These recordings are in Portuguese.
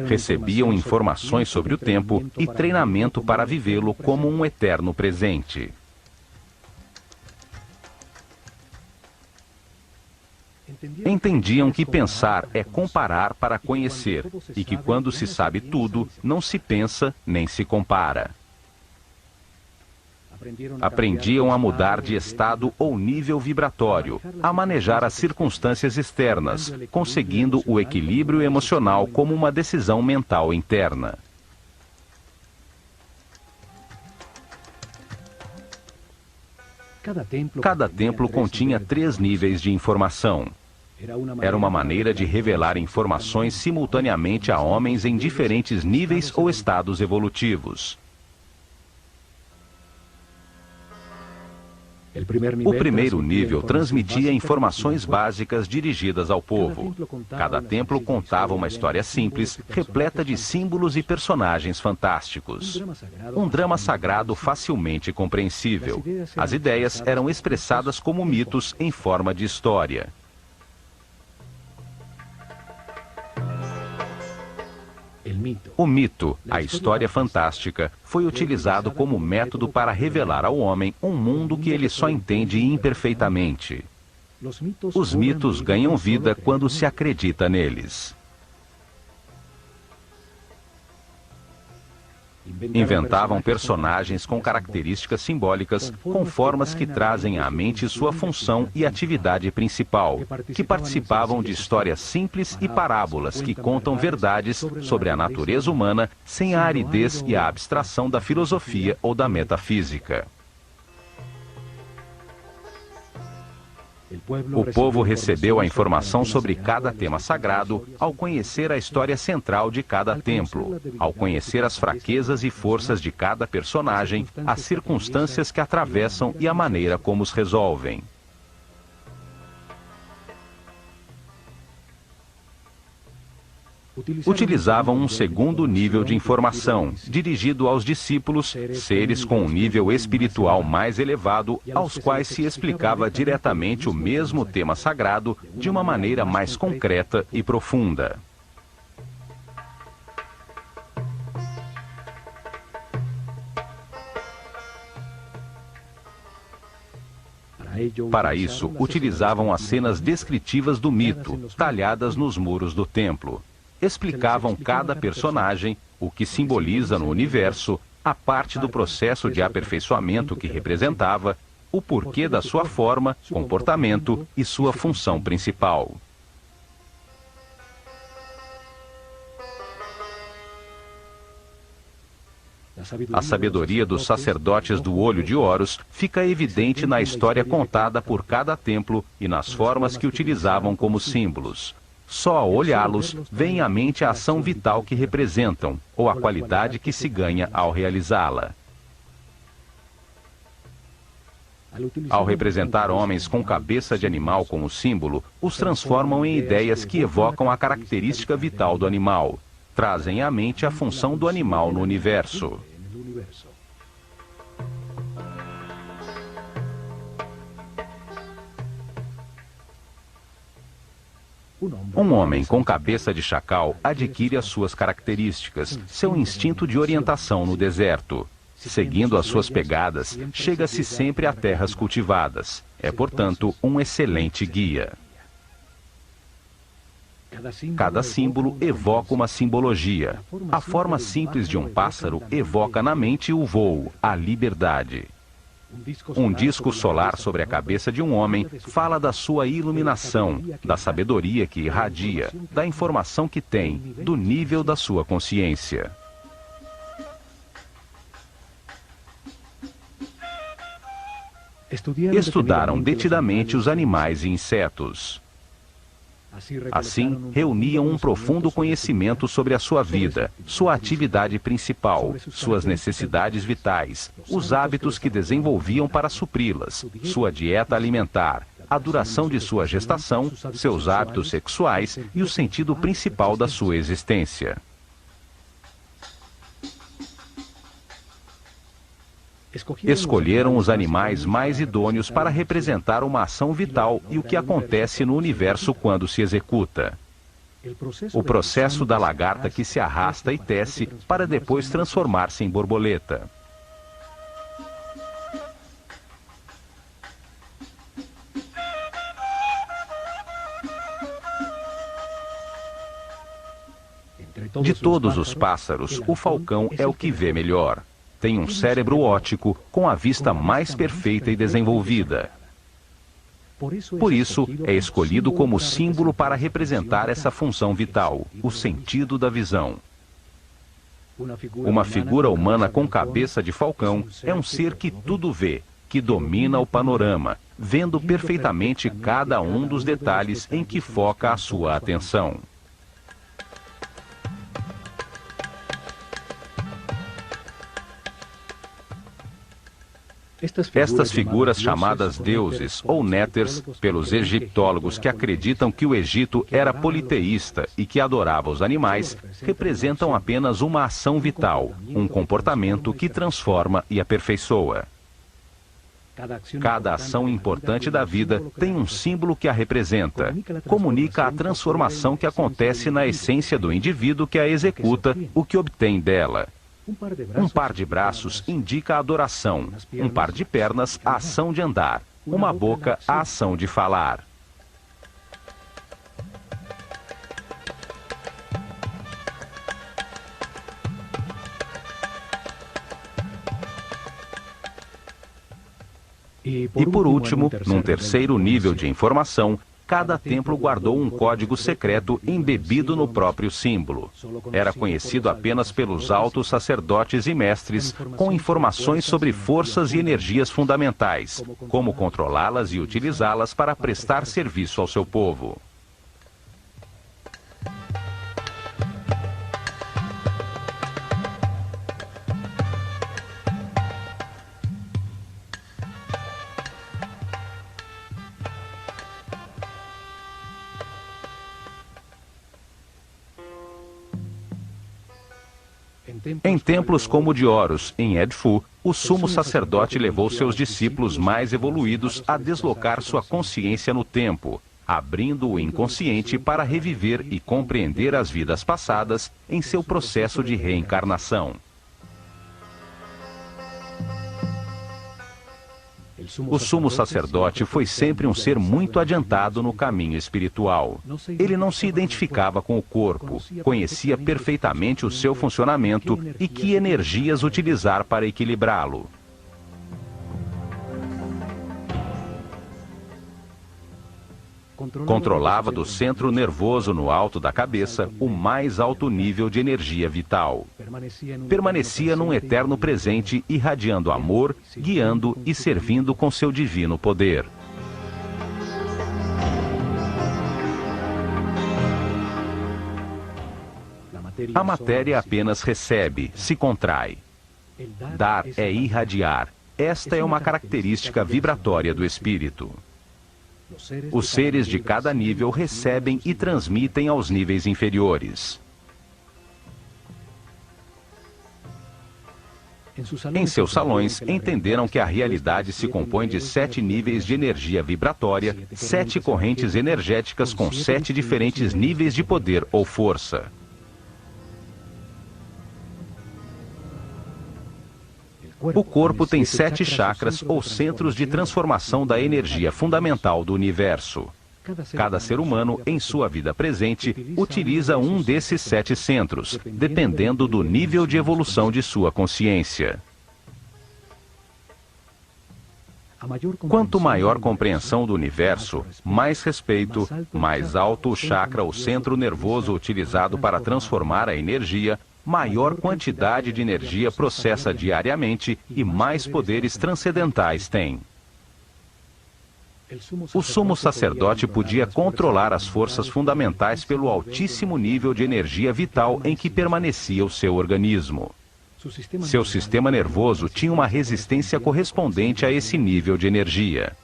Recebiam informações sobre o tempo e treinamento para vivê-lo como um eterno presente. Entendiam que pensar é comparar para conhecer, e que quando se sabe tudo, não se pensa nem se compara. Aprendiam a mudar de estado ou nível vibratório, a manejar as circunstâncias externas, conseguindo o equilíbrio emocional como uma decisão mental interna. Cada templo continha 3 níveis de informação. Era uma maneira de revelar informações simultaneamente a homens em diferentes níveis ou estados evolutivos. O primeiro nível transmitia informações básicas dirigidas ao povo. Cada templo contava uma história simples, repleta de símbolos e personagens fantásticos. Um drama sagrado facilmente compreensível. As ideias eram expressadas como mitos em forma de história. O mito, a história fantástica, foi utilizado como método para revelar ao homem um mundo que ele só entende imperfeitamente. Os mitos ganham vida quando se acredita neles. Inventavam personagens com características simbólicas, com formas que trazem à mente sua função e atividade principal, que participavam de histórias simples e parábolas que contam verdades sobre a natureza humana sem a aridez e a abstração da filosofia ou da metafísica. O povo recebeu a informação sobre cada tema sagrado ao conhecer a história central de cada templo, ao conhecer as fraquezas e forças de cada personagem, as circunstâncias que atravessam e a maneira como os resolvem. Utilizavam um segundo nível de informação, dirigido aos discípulos, seres com um nível espiritual mais elevado, aos quais se explicava diretamente o mesmo tema sagrado de uma maneira mais concreta e profunda. Para isso, utilizavam as cenas descritivas do mito, talhadas nos muros do templo. Explicavam cada personagem, o que simboliza no universo, a parte do processo de aperfeiçoamento que representava, o porquê da sua forma, comportamento e sua função principal. A sabedoria dos sacerdotes do Olho de Horus fica evidente na história contada por cada templo e nas formas que utilizavam como símbolos. Só ao olhá-los, vem à mente a ação vital que representam, ou a qualidade que se ganha ao realizá-la. Ao representar homens com cabeça de animal como símbolo, os transformam em ideias que evocam a característica vital do animal. Trazem à mente a função do animal no universo. Um homem com cabeça de chacal adquire as suas características, seu instinto de orientação no deserto. Seguindo as suas pegadas, chega-se sempre a terras cultivadas. É, portanto, um excelente guia. Cada símbolo evoca uma simbologia. A forma simples de um pássaro evoca na mente o voo, a liberdade. Um disco solar sobre a cabeça de um homem fala da sua iluminação, da sabedoria que irradia, da informação que tem, do nível da sua consciência. Estudaram detidamente os animais e insetos. Assim, reuniam um profundo conhecimento sobre a sua vida, sua atividade principal, suas necessidades vitais, os hábitos que desenvolviam para supri-las, sua dieta alimentar, a duração de sua gestação, seus hábitos sexuais e o sentido principal da sua existência. Escolheram os animais mais idôneos para representar uma ação vital e o que acontece no universo quando se executa. O processo da lagarta que se arrasta e tece para depois transformar-se em borboleta. De todos os pássaros, o falcão é o que vê melhor. Tem um cérebro óptico com a vista mais perfeita e desenvolvida. Por isso, é escolhido como símbolo para representar essa função vital, o sentido da visão. Uma figura humana com cabeça de falcão é um ser que tudo vê, que domina o panorama, vendo perfeitamente cada um dos detalhes em que foca a sua atenção. Estas figuras chamadas deuses ou néters pelos egiptólogos que acreditam que o Egito era politeísta e que adorava os animais, representam apenas uma ação vital, um comportamento que transforma e aperfeiçoa. Cada ação importante da vida tem um símbolo que a representa, comunica a transformação que acontece na essência do indivíduo que a executa, o que obtém dela. Um par de braços indica a adoração, um par de pernas a ação de andar, uma boca a ação de falar. E por último, num terceiro nível de informação, cada templo guardou um código secreto embebido no próprio símbolo. Era conhecido apenas pelos altos sacerdotes e mestres, com informações sobre forças e energias fundamentais, como controlá-las e utilizá-las para prestar serviço ao seu povo. Em templos como o de Horus, em Edfu, o sumo sacerdote levou seus discípulos mais evoluídos a deslocar sua consciência no tempo, abrindo o inconsciente para reviver e compreender as vidas passadas em seu processo de reencarnação. O sumo sacerdote foi sempre um ser muito adiantado no caminho espiritual. Ele não se identificava com o corpo, conhecia perfeitamente o seu funcionamento e que energias utilizar para equilibrá-lo. Controlava do centro nervoso no alto da cabeça o mais alto nível de energia vital. Permanecia num eterno presente, irradiando amor, guiando e servindo com seu divino poder. A matéria apenas recebe, se contrai. Dar é irradiar. Esta é uma característica vibratória do espírito. Os seres de cada nível recebem e transmitem aos níveis inferiores. Em seus salões, entenderam que a realidade se compõe de 7 níveis de energia vibratória, 7 correntes energéticas com 7 diferentes níveis de poder ou força. O corpo tem 7 chakras ou centros de transformação da energia fundamental do universo. Cada ser humano, em sua vida presente, utiliza um desses 7 centros, dependendo do nível de evolução de sua consciência. Quanto maior compreensão do universo, mais respeito, mais alto o chakra ou centro nervoso utilizado para transformar a energia, maior quantidade de energia processa diariamente e mais poderes transcendentais tem. O sumo sacerdote podia controlar as forças fundamentais pelo altíssimo nível de energia vital em que permanecia o seu organismo. Seu sistema nervoso tinha uma resistência correspondente a esse nível de energia.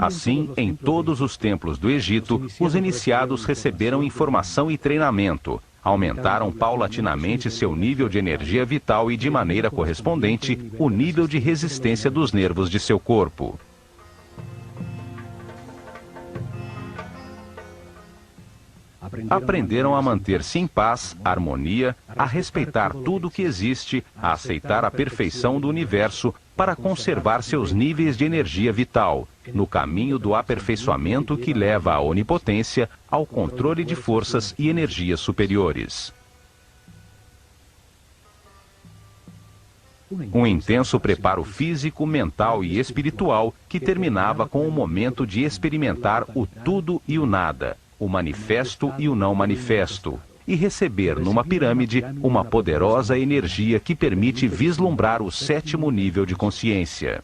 Assim, em todos os templos do Egito, os iniciados receberam informação e treinamento, aumentaram paulatinamente seu nível de energia vital e, de maneira correspondente, o nível de resistência dos nervos de seu corpo. Aprenderam a manter-se em paz, harmonia, a respeitar tudo o que existe, a aceitar a perfeição do universo para conservar seus níveis de energia vital, no caminho do aperfeiçoamento que leva à onipotência, ao controle de forças e energias superiores. Um intenso preparo físico, mental e espiritual que terminava com o momento de experimentar o tudo e o nada, o manifesto e o não manifesto, e receber numa pirâmide uma poderosa energia que permite vislumbrar o sétimo nível de consciência.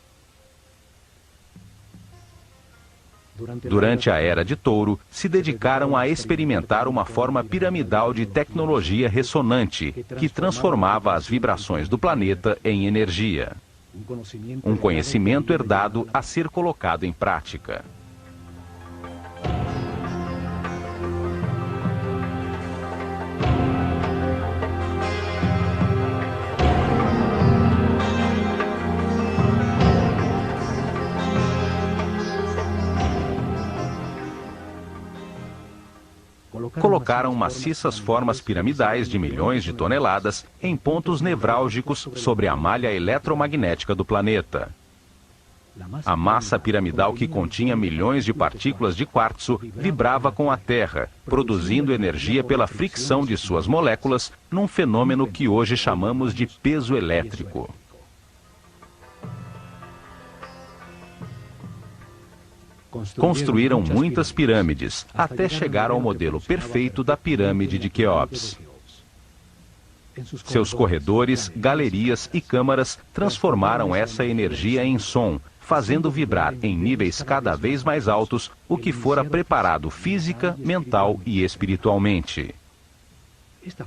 Durante a Era de Touro, se dedicaram a experimentar uma forma piramidal de tecnologia ressonante, que transformava as vibrações do planeta em energia. Um conhecimento herdado a ser colocado em prática. Colocaram maciças formas piramidais de milhões de toneladas em pontos nevrálgicos sobre a malha eletromagnética do planeta. A massa piramidal, que continha milhões de partículas de quartzo, vibrava com a Terra, produzindo energia pela fricção de suas moléculas, num fenômeno que hoje chamamos de peso elétrico. Construíram muitas pirâmides, até chegar ao modelo perfeito da pirâmide de Queops. Seus corredores, galerias e câmaras transformaram essa energia em som, fazendo vibrar em níveis cada vez mais altos o que fora preparado física, mental e espiritualmente.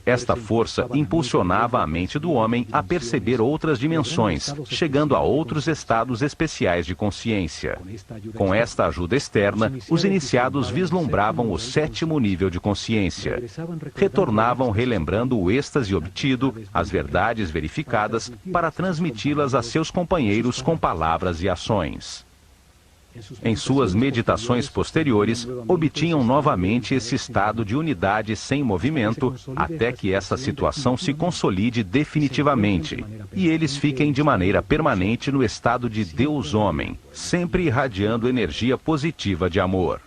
Esta força impulsionava a mente do homem a perceber outras dimensões, chegando a outros estados especiais de consciência. Com esta ajuda externa, os iniciados vislumbravam o sétimo nível de consciência. Retornavam relembrando o êxtase obtido, as verdades verificadas, para transmiti-las a seus companheiros com palavras e ações. Em suas meditações posteriores, obtinham novamente esse estado de unidade sem movimento, até que essa situação se consolide definitivamente, e eles fiquem de maneira permanente no estado de Deus-Homem, sempre irradiando energia positiva de amor.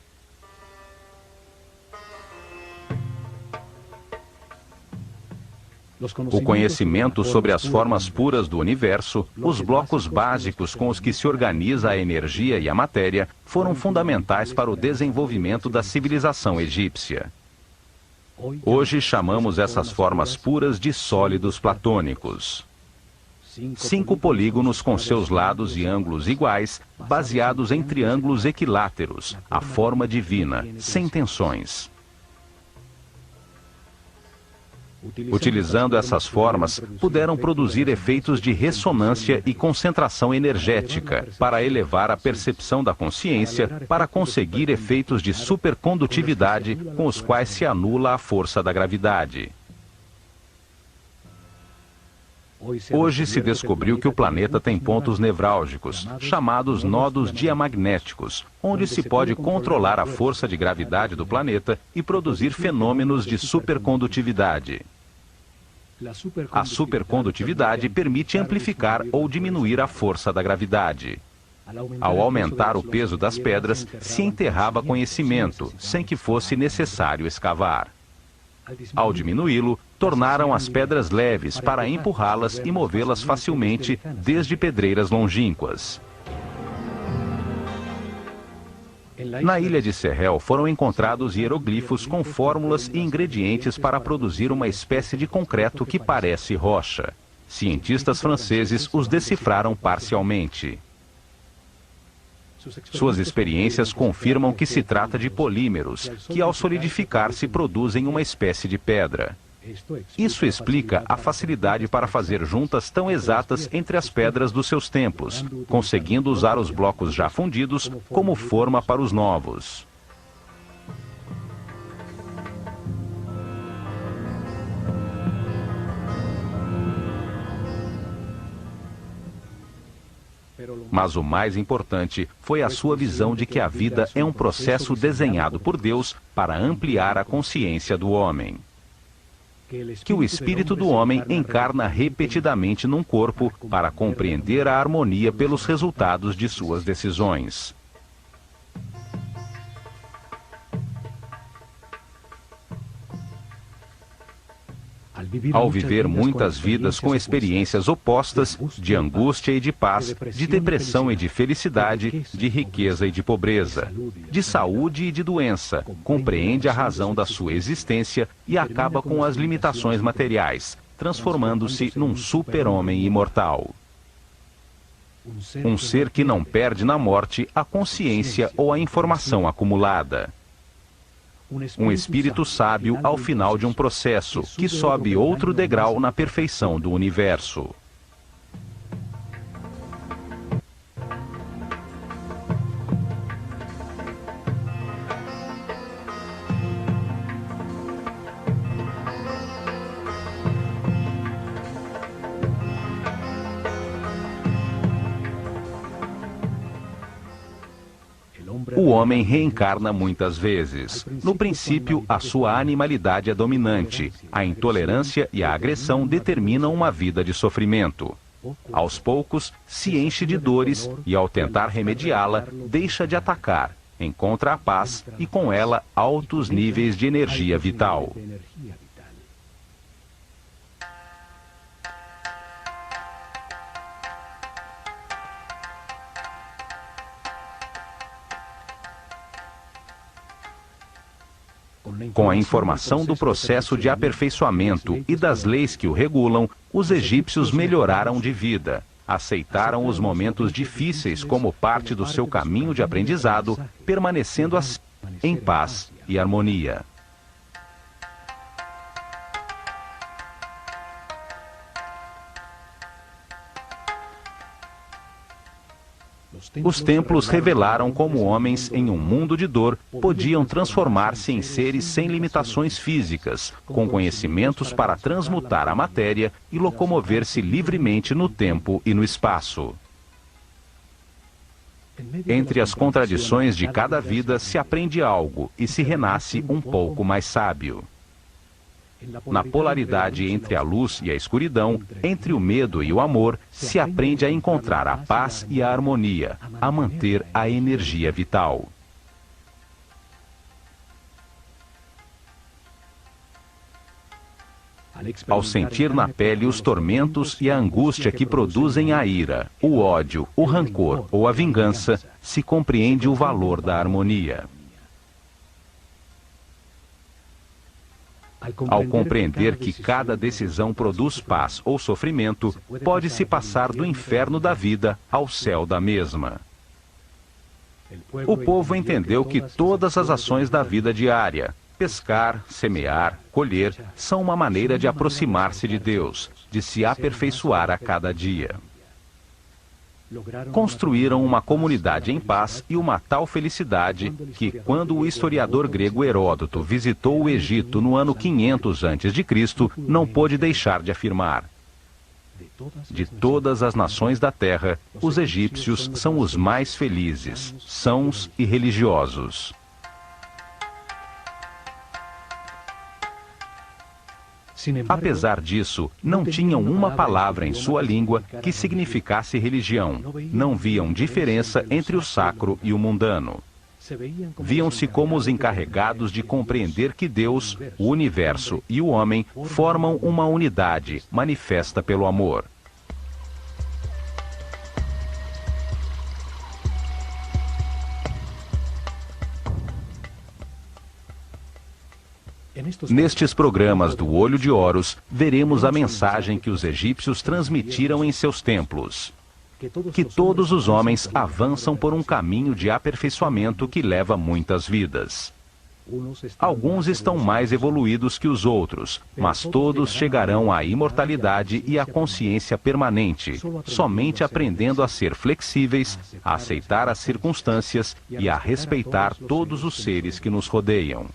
O conhecimento sobre as formas puras do universo, os blocos básicos com os que se organiza a energia e a matéria, foram fundamentais para o desenvolvimento da civilização egípcia. Hoje chamamos essas formas puras de sólidos platônicos. 5 polígonos com seus lados e ângulos iguais, baseados em triângulos equiláteros, a forma divina, sem tensões. Utilizando essas formas, puderam produzir efeitos de ressonância e concentração energética, para elevar a percepção da consciência, para conseguir efeitos de supercondutividade, com os quais se anula a força da gravidade. Hoje se descobriu que o planeta tem pontos nevrálgicos, chamados nodos diamagnéticos, onde se pode controlar a força de gravidade do planeta e produzir fenômenos de supercondutividade. A supercondutividade permite amplificar ou diminuir a força da gravidade. Ao aumentar o peso das pedras, se enterrava conhecimento, sem que fosse necessário escavar. Ao diminuí-lo, tornaram as pedras leves para empurrá-las e movê-las facilmente, desde pedreiras longínquas. Na ilha de Sehel foram encontrados hieroglifos com fórmulas e ingredientes para produzir uma espécie de concreto que parece rocha. Cientistas franceses os decifraram parcialmente. Suas experiências confirmam que se trata de polímeros, que ao solidificar-se produzem uma espécie de pedra. Isso explica a facilidade para fazer juntas tão exatas entre as pedras dos seus templos, conseguindo usar os blocos já fundidos como forma para os novos. Mas o mais importante foi a sua visão de que a vida é um processo desenhado por Deus para ampliar a consciência do homem. Que o espírito do homem encarna repetidamente num corpo para compreender a harmonia pelos resultados de suas decisões. Ao viver muitas vidas com experiências opostas, de angústia e de paz, de depressão e de felicidade, de riqueza e de pobreza, de saúde e de doença, compreende a razão da sua existência e acaba com as limitações materiais, transformando-se num super-homem imortal. Um ser que não perde na morte a consciência ou a informação acumulada. Um espírito sábio ao final de um processo, que sobe outro degrau na perfeição do universo. O homem reencarna muitas vezes. No princípio, a sua animalidade é dominante. A intolerância e a agressão determinam uma vida de sofrimento. Aos poucos, se enche de dores e, ao tentar remediá-la, deixa de atacar, encontra a paz e, com ela, altos níveis de energia vital. Com a informação do processo de aperfeiçoamento e das leis que o regulam, os egípcios melhoraram de vida, aceitaram os momentos difíceis como parte do seu caminho de aprendizado, permanecendo assim em paz e harmonia. Os templos revelaram como homens, em um mundo de dor, podiam transformar-se em seres sem limitações físicas, com conhecimentos para transmutar a matéria e locomover-se livremente no tempo e no espaço. Entre as contradições de cada vida se aprende algo e se renasce um pouco mais sábio. Na polaridade entre a luz e a escuridão, entre o medo e o amor, se aprende a encontrar a paz e a harmonia, a manter a energia vital. Ao sentir na pele os tormentos e a angústia que produzem a ira, o ódio, o rancor ou a vingança, se compreende o valor da harmonia. Ao compreender que cada decisão produz paz ou sofrimento, pode-se passar do inferno da vida ao céu da mesma. O povo entendeu que todas as ações da vida diária, pescar, semear, colher, são uma maneira de aproximar-se de Deus, de se aperfeiçoar a cada dia. Construíram uma comunidade em paz e uma tal felicidade que, quando o historiador grego Heródoto visitou o Egito no ano 500 a.C., não pôde deixar de afirmar: de todas as nações da terra, os egípcios são os mais felizes, sãos e religiosos. Apesar disso, não tinham uma palavra em sua língua que significasse religião. Não viam diferença entre o sacro e o mundano. Viam-se como os encarregados de compreender que Deus, o universo e o homem formam uma unidade manifesta pelo amor. Nestes programas do Olho de Horus, veremos a mensagem que os egípcios transmitiram em seus templos: que todos os homens avançam por um caminho de aperfeiçoamento que leva muitas vidas. Alguns estão mais evoluídos que os outros, mas todos chegarão à imortalidade e à consciência permanente, somente aprendendo a ser flexíveis, a aceitar as circunstâncias e a respeitar todos os seres que nos rodeiam.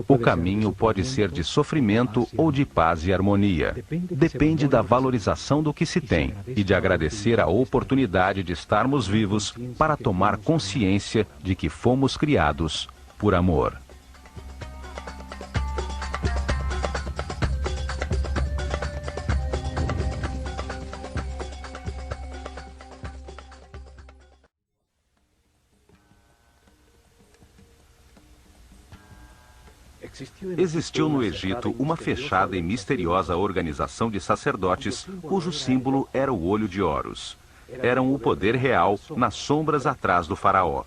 O caminho pode ser de sofrimento ou de paz e harmonia. Depende da valorização do que se tem e de agradecer a oportunidade de estarmos vivos para tomar consciência de que fomos criados por amor. Existiu no Egito uma fechada e misteriosa organização de sacerdotes cujo símbolo era o olho de Horus. Eram o poder real nas sombras atrás do faraó.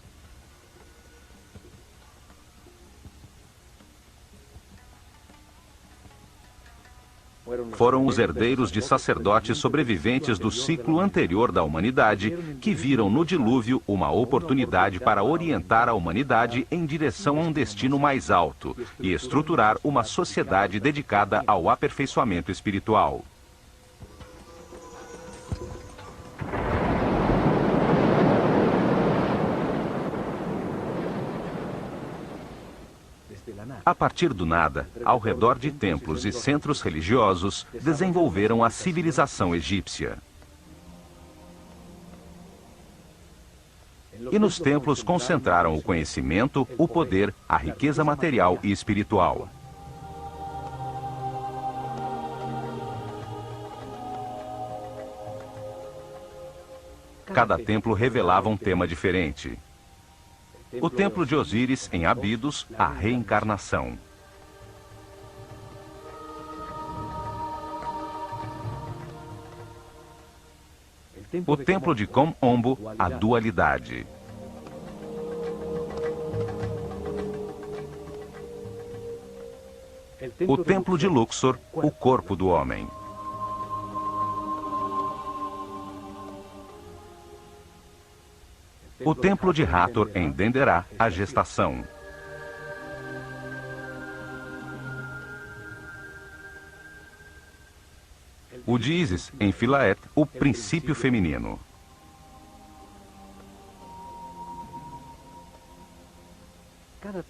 Foram os herdeiros de sacerdotes sobreviventes do ciclo anterior da humanidade que viram no dilúvio uma oportunidade para orientar a humanidade em direção a um destino mais alto e estruturar uma sociedade dedicada ao aperfeiçoamento espiritual. A partir do nada, ao redor de templos e centros religiosos, desenvolveram a civilização egípcia. E nos templos concentraram o conhecimento, o poder, a riqueza material e espiritual. Cada templo revelava um tema diferente. O templo de Osíris, em Abidos, a reencarnação. O templo de Com-Ombo, a dualidade. O templo de Luxor, o corpo do homem. O templo de Hathor, em Denderah, a gestação. O de Ísis, em Philaet, o princípio feminino.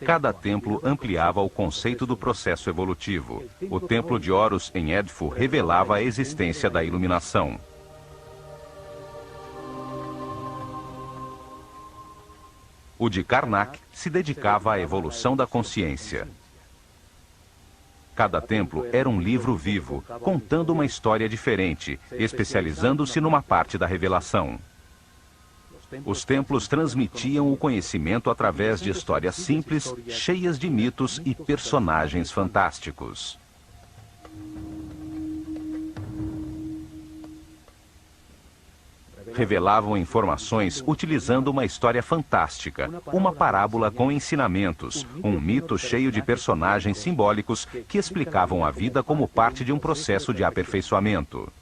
Cada templo ampliava o conceito do processo evolutivo. O templo de Horus, em Edfu, revelava a existência da iluminação. O de Karnak se dedicava à evolução da consciência. Cada templo era um livro vivo, contando uma história diferente, especializando-se numa parte da revelação. Os templos transmitiam o conhecimento através de histórias simples, cheias de mitos e personagens fantásticos. Revelavam informações utilizando uma história fantástica, uma parábola com ensinamentos, um mito cheio de personagens simbólicos que explicavam a vida como parte de um processo de aperfeiçoamento.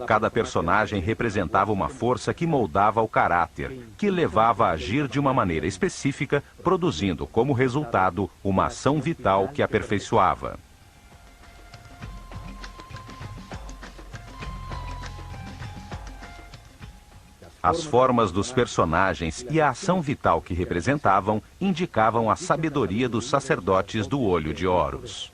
Cada personagem representava uma força que moldava o caráter, que levava a agir de uma maneira específica, produzindo como resultado uma ação vital que aperfeiçoava. As formas dos personagens e a ação vital que representavam indicavam a sabedoria dos sacerdotes do olho de Horus.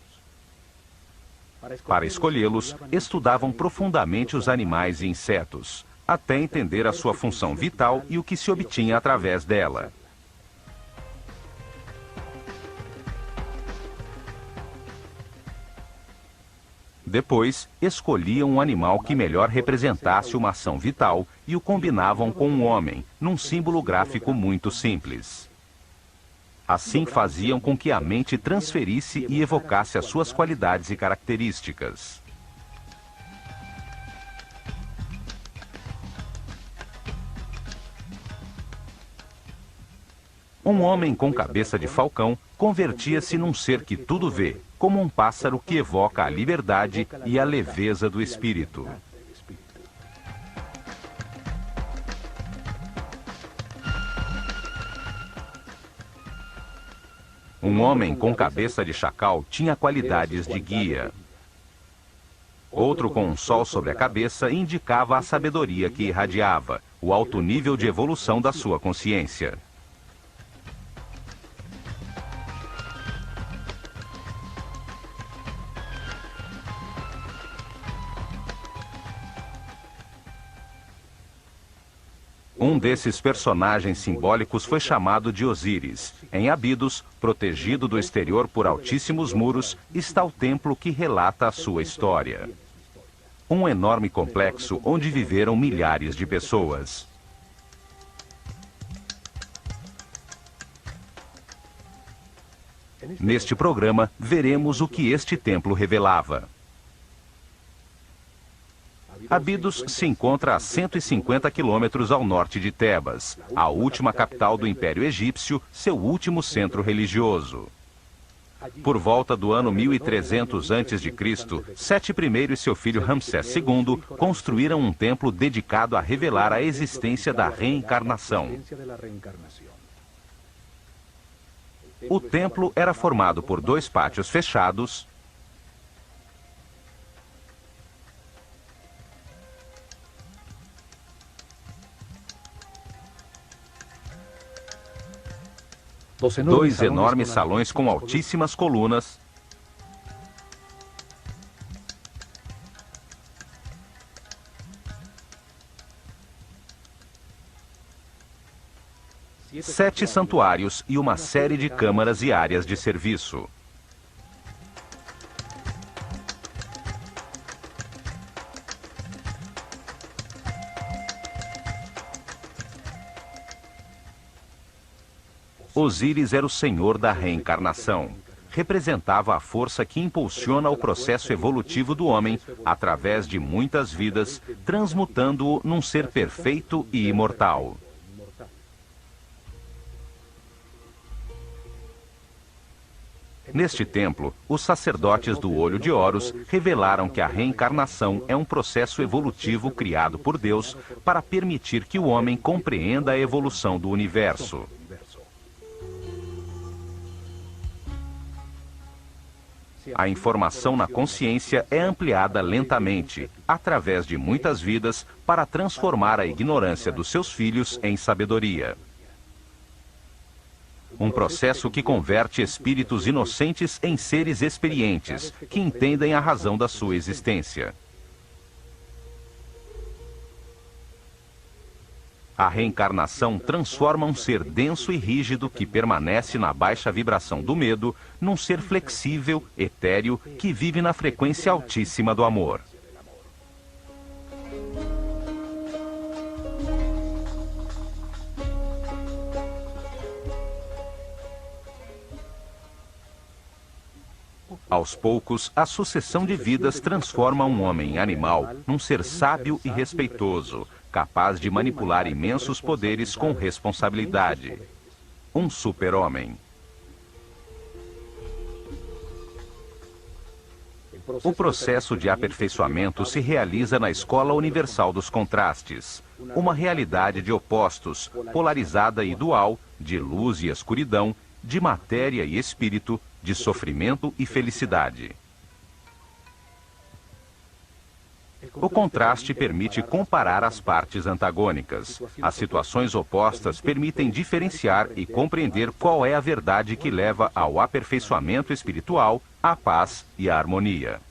Para escolhê-los, estudavam profundamente os animais e insetos, até entender a sua função vital e o que se obtinha através dela. Depois, escolhiam um animal que melhor representasse uma ação vital e o combinavam com um homem, num símbolo gráfico muito simples. Assim faziam com que a mente transferisse e evocasse as suas qualidades e características. Um homem com cabeça de falcão convertia-se num ser que tudo vê, como um pássaro que evoca a liberdade e a leveza do espírito. Um homem com cabeça de chacal tinha qualidades de guia. Outro com um sol sobre a cabeça indicava a sabedoria que irradiava, o alto nível de evolução da sua consciência. Um desses personagens simbólicos foi chamado de Osíris. Em Abidos, protegido do exterior por altíssimos muros, está o templo que relata a sua história. Um enorme complexo onde viveram milhares de pessoas. Neste programa, veremos o que este templo revelava. Abidos se encontra a 150 quilômetros ao norte de Tebas, a última capital do Império Egípcio, seu último centro religioso. Por volta do ano 1300 a.C., Sete I e seu filho Ramsés II construíram um templo dedicado a revelar a existência da reencarnação. O templo era formado por 2 pátios fechados, dois enormes salões com altíssimas colunas, sete santuários e uma série de câmaras e áreas de serviço. Osíris era o senhor da reencarnação. Representava a força que impulsiona o processo evolutivo do homem através de muitas vidas, transmutando-o num ser perfeito e imortal. Neste templo, os sacerdotes do Olho de Horus revelaram que a reencarnação é um processo evolutivo criado por Deus para permitir que o homem compreenda a evolução do universo. A informação na consciência é ampliada lentamente, através de muitas vidas, para transformar a ignorância dos seus filhos em sabedoria. Um processo que converte espíritos inocentes em seres experientes, que entendem a razão da sua existência. A reencarnação transforma um ser denso e rígido que permanece na baixa vibração do medo num ser flexível, etéreo, que vive na frequência altíssima do amor. Aos poucos, a sucessão de vidas transforma um homem animal num ser sábio e respeitoso, capaz de manipular imensos poderes com responsabilidade. Um super-homem. O processo de aperfeiçoamento se realiza na Escola Universal dos Contrastes, uma realidade de opostos, polarizada e dual, de luz e escuridão, de matéria e espírito, de sofrimento e felicidade. O contraste permite comparar as partes antagônicas. As situações opostas permitem diferenciar e compreender qual é a verdade que leva ao aperfeiçoamento espiritual, à paz e à harmonia.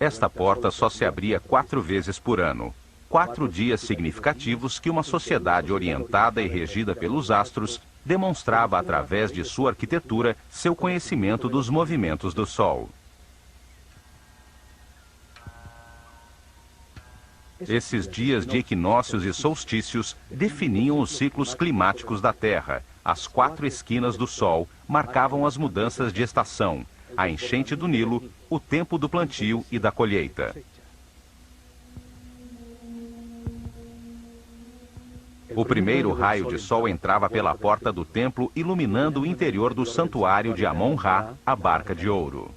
Esta porta só se abria 4 vezes por ano. 4 dias significativos que uma sociedade orientada e regida pelos astros demonstrava através de sua arquitetura seu conhecimento dos movimentos do Sol. Esses dias de equinócios e solstícios definiam os ciclos climáticos da Terra. As 4 esquinas do Sol marcavam as mudanças de estação, a enchente do Nilo, o tempo do plantio e da colheita. O primeiro raio de sol entrava pela porta do templo, iluminando o interior do santuário de Amon-Ra, a Barca de Ouro.